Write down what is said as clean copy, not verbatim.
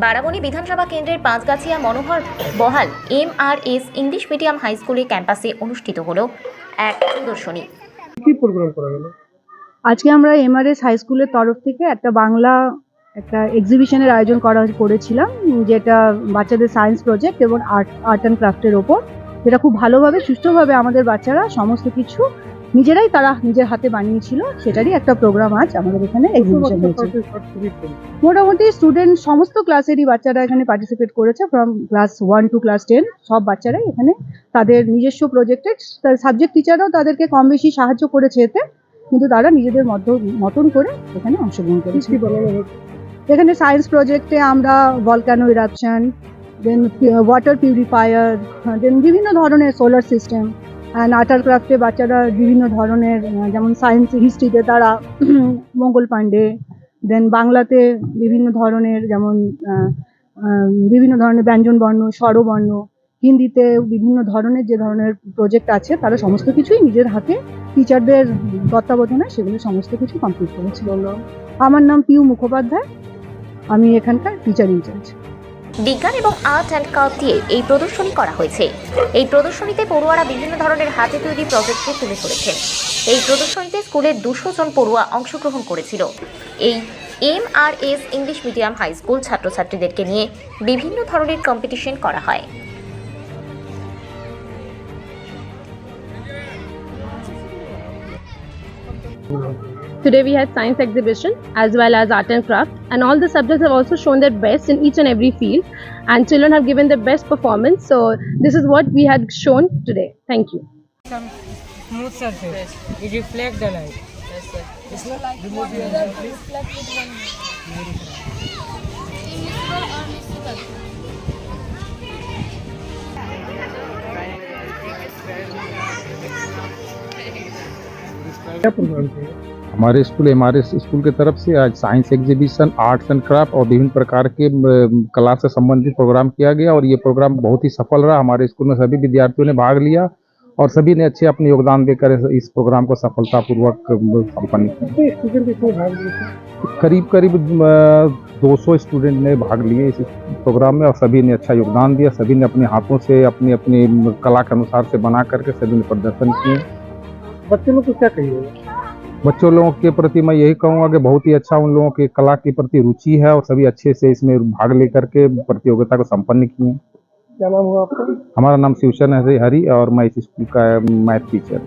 বারাবণী বিধানসভা কেন্দ্রের পাঁচগাছিয়া মনোহর বহাল MRS ইংলিশ মিডিয়াম হাই স্কুলের ক্যাম্পাসে অনুষ্ঠিত হলো এক প্রদর্শনী। কি প্রোগ্রাম করা গেল? আজকে আমরা এমআরএস হাই স্কুলের তরফ থেকে একটা এক্সিবিশনের আয়োজন করেছিলাম, যেটা বাচ্চাদের সায়েন্স প্রজেক্ট এবং আর্ট অ্যান্ড ক্রাফটের ওপর, যেটা খুব ভালোভাবে সুষ্ঠুভাবে আমাদের বাচ্চারা সমস্ত কিছু তারা নিজের হাতে বানিয়েছিল। সেটারই একটা প্রোগ্রাম আজ আমাদের এখানে এক্সিবিশন হয়েছে। মোটামুটি স্টুডেন্ট সমস্ত ক্লাসেরই বাচ্চারা এখানে পার্টিসিপেট করেছে, ফ্রম ক্লাস 1 টু ক্লাস 10 সব বাচ্চারাই এখানে তাদের নিজস্ব প্রজেক্টের সাবজেক্ট টিচাররাও তাদেরকে কম বেশি সাহায্য করেছে এতে, কিন্তু তারা নিজেদের মতন করে এখানে অংশগ্রহণ করেছে। এখানে সায়েন্স প্রজেক্টে আমরা volcano eruption, then water purifier, then বিভিন্ন ধরনের solar system, and art and ক্রাফটে বাচ্চারা বিভিন্ন ধরনের, যেমন সায়েন্স হিস্ট্রিতে তারা মঙ্গল পাণ্ডে, দেন বাংলাতে বিভিন্ন ধরনের, যেমন বিভিন্ন ধরনের ব্যঞ্জনবর্ণ, স্বরবর্ণ, হিন্দিতে বিভিন্ন ধরনের যে ধরনের প্রজেক্ট আছে তারা সমস্ত কিছুই নিজের হাতে টিচারদের তত্ত্বাবধানে সেগুলো সমস্ত কিছু কমপ্লিট করেছিল। আমার নাম পিউ মুখোপাধ্যায়, আমি এখানকার টিচার ইনচার্জ। বিজ্ঞান এবং আর্ট অ্যান্ড ক্রাফট দিয়ে এই প্রদর্শনী করা হয়েছে। এই প্রদর্শনীতে পড়ুয়ারা বিভিন্ন ধরনের হাতে তৈরি প্রজেক্টকে তুলে ধরেছেন। এই প্রদর্শনীতে স্কুলের 200 জন পড়ুয়া অংশগ্রহণ করেছিল। এই MRS English medium high school ছাত্রছাত্রীদেরকে নিয়ে বিভিন্ন ধরনের কম্পিটিশন করা হয়। Today we had science exhibition as well as art and craft, and all the subjects have also shown their best in each and every field, and children have given their best performance. So this is what we had shown today. Thank you. Some smooth surface, it reflects the light. Yes, sir. It's not like क्या programme किया? हमारे school MRS school की तरफ से आज science exhibition, arts and craft और विभिन्न प्रकार के कला से संबंधित प्रोग्राम किया गया और ये प्रोग्राम बहुत ही सफल रहा। हमारे स्कूल में सभी विद्यार्थियों ने भाग लिया और सभी ने अच्छे अपने योगदान देकर इस प्रोग्राम को सफलतापूर्वक संपन्न किया। स्टूडेंट इसमें भाग लिए थे? करीब 200 स्टूडेंट ने भाग लिए इस प्रोग्राम में और सभी ने अच्छा योगदान दिया। सभी ने अपने हाथों से अपनी अपनी कला के अनुसार से बना करके सभी ने प्रदर्शन किए। बच्चे लोग को क्या कहिएगा? बच्चों लोगों के प्रति मैं यही कहूँगा कि बहुत ही अच्छा उन लोगों की कला के प्रति रुचि है और सभी अच्छे से इसमें भाग लेकर के प्रतियोगिता को संपन्न किए। क्या नाम हुआ आपका? हमारा नाम शिवचरण हरि और मैं इस स्कूल का मैथ टीचर।